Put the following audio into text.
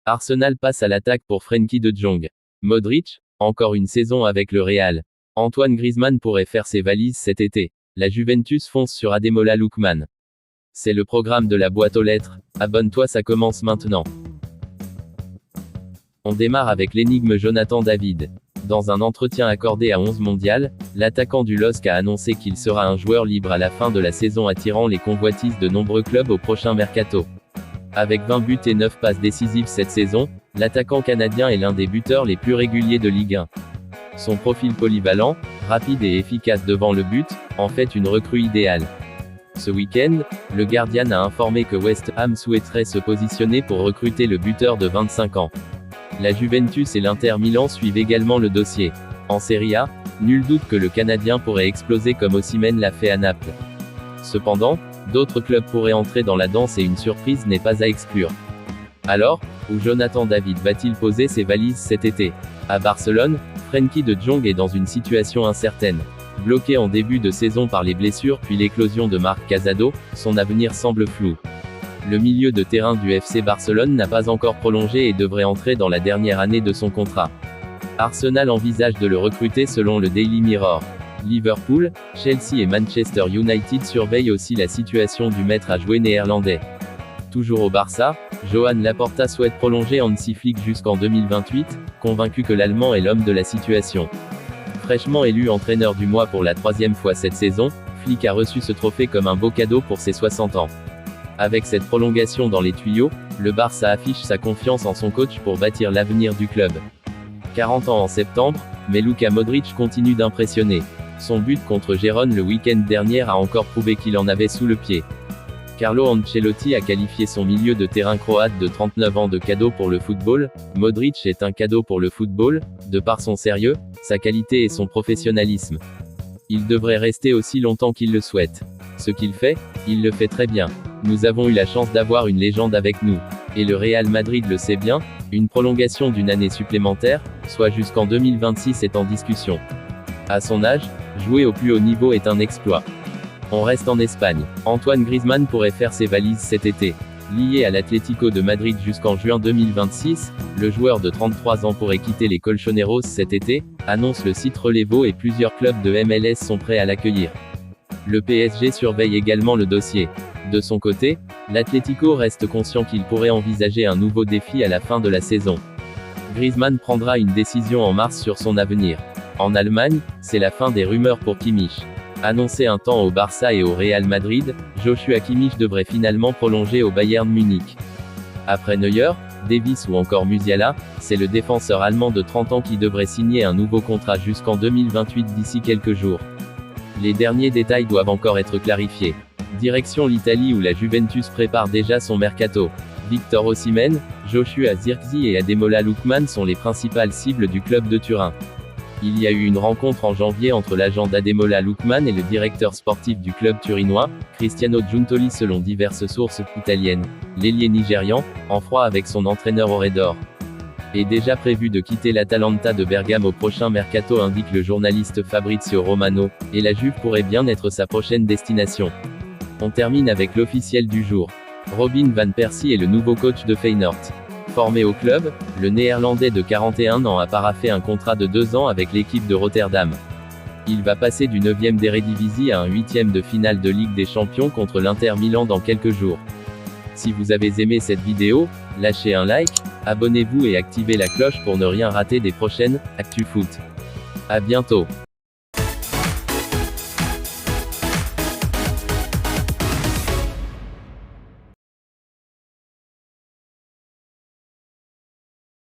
Arsenal passe à l'attaque pour Frenkie de Jong. Modric, encore une saison avec le Real. Antoine Griezmann pourrait faire ses valises cet été. La Juventus fonce sur Ademola Lookman. C'est le programme de la boîte aux lettres. Abonne-toi, ça commence maintenant. On démarre avec l'énigme Jonathan David. Dans un entretien accordé à 11 Mondial, l'attaquant du LOSC a annoncé qu'il sera un joueur libre à la fin de la saison, attirant les convoitises de nombreux clubs au prochain mercato. Avec 20 buts et 9 passes décisives cette saison, l'attaquant canadien est l'un des buteurs les plus réguliers de Ligue 1. Son profil polyvalent, rapide et efficace devant le but, en fait une recrue idéale. Ce week-end, le Guardian a informé que West Ham souhaiterait se positionner pour recruter le buteur de 25 ans. La Juventus et l'Inter Milan suivent également le dossier. En Serie A, nul doute que le Canadien pourrait exploser comme Osimhen l'a fait à Naples. Cependant, d'autres clubs pourraient entrer dans la danse et une surprise n'est pas à exclure. Alors, où Jonathan David va-t-il poser ses valises cet été? À Barcelone, Frenkie de Jong est dans une situation incertaine. Bloqué en début de saison par les blessures puis l'éclosion de Marc Casado, son avenir semble flou. Le milieu de terrain du FC Barcelone n'a pas encore prolongé et devrait entrer dans la dernière année de son contrat. Arsenal envisage de le recruter selon le Daily Mirror. Liverpool, Chelsea et Manchester United surveillent aussi la situation du maître à jouer néerlandais. Toujours au Barça, Joan Laporta souhaite prolonger Hansi Flick jusqu'en 2028, convaincu que l'Allemand est l'homme de la situation. Fraîchement élu entraîneur du mois pour la 3e fois cette saison, Flick a reçu ce trophée comme un beau cadeau pour ses 60 ans. Avec cette prolongation dans les tuyaux, le Barça affiche sa confiance en son coach pour bâtir l'avenir du club. 40 ans en septembre, mais Luka Modric continue d'impressionner. Son but contre Gérone le week-end dernier a encore prouvé qu'il en avait sous le pied. Carlo Ancelotti a qualifié son milieu de terrain croate de 39 ans de cadeau pour le football. Modric est un cadeau pour le football, de par son sérieux, sa qualité et son professionnalisme. Il devrait rester aussi longtemps qu'il le souhaite. Ce qu'il fait, il le fait très bien. Nous avons eu la chance d'avoir une légende avec nous. Et le Real Madrid le sait bien, une prolongation d'une année supplémentaire, soit jusqu'en 2026 est en discussion. À son âge, jouer au plus haut niveau est un exploit. On reste en Espagne. Antoine Griezmann pourrait faire ses valises cet été. Lié à l'Atlético de Madrid jusqu'en juin 2026, le joueur de 33 ans pourrait quitter les Colchoneros cet été, annonce le site Relevo, et plusieurs clubs de MLS sont prêts à l'accueillir. Le PSG surveille également le dossier. De son côté, l'Atlético reste conscient qu'il pourrait envisager un nouveau défi à la fin de la saison. Griezmann prendra une décision en mars sur son avenir. En Allemagne, c'est la fin des rumeurs pour Kimmich. Annoncé un temps au Barça et au Real Madrid, Joshua Kimmich devrait finalement prolonger au Bayern Munich. Après Neuer, Davies ou encore Musiala, c'est le défenseur allemand de 30 ans qui devrait signer un nouveau contrat jusqu'en 2028 d'ici quelques jours. Les derniers détails doivent encore être clarifiés. Direction l'Italie où la Juventus prépare déjà son mercato. Victor Osimhen, Joshua Zirkzee et Ademola Lookman sont les principales cibles du club de Turin. Il y a eu une rencontre en janvier entre l'agent d'Ademola Lookman et le directeur sportif du club turinois, Cristiano Giuntoli, selon diverses sources italiennes. L'ailier nigérian, en froid avec son entraîneur Oredor, est déjà prévu de quitter l'Atalanta de Bergame au prochain mercato, indique le journaliste Fabrizio Romano, et la Juve pourrait bien être sa prochaine destination. On termine avec l'officiel du jour. Robin van Persie est le nouveau coach de Feyenoord. Formé au club, le Néerlandais de 41 ans a paraphé un contrat de 2 ans avec l'équipe de Rotterdam. Il va passer du 9e d'Eredivisie à un 8e de finale de Ligue des Champions contre l'Inter Milan dans quelques jours. Si vous avez aimé cette vidéo, lâchez un like, abonnez-vous et activez la cloche pour ne rien rater des prochaines Actu Foot. À bientôt.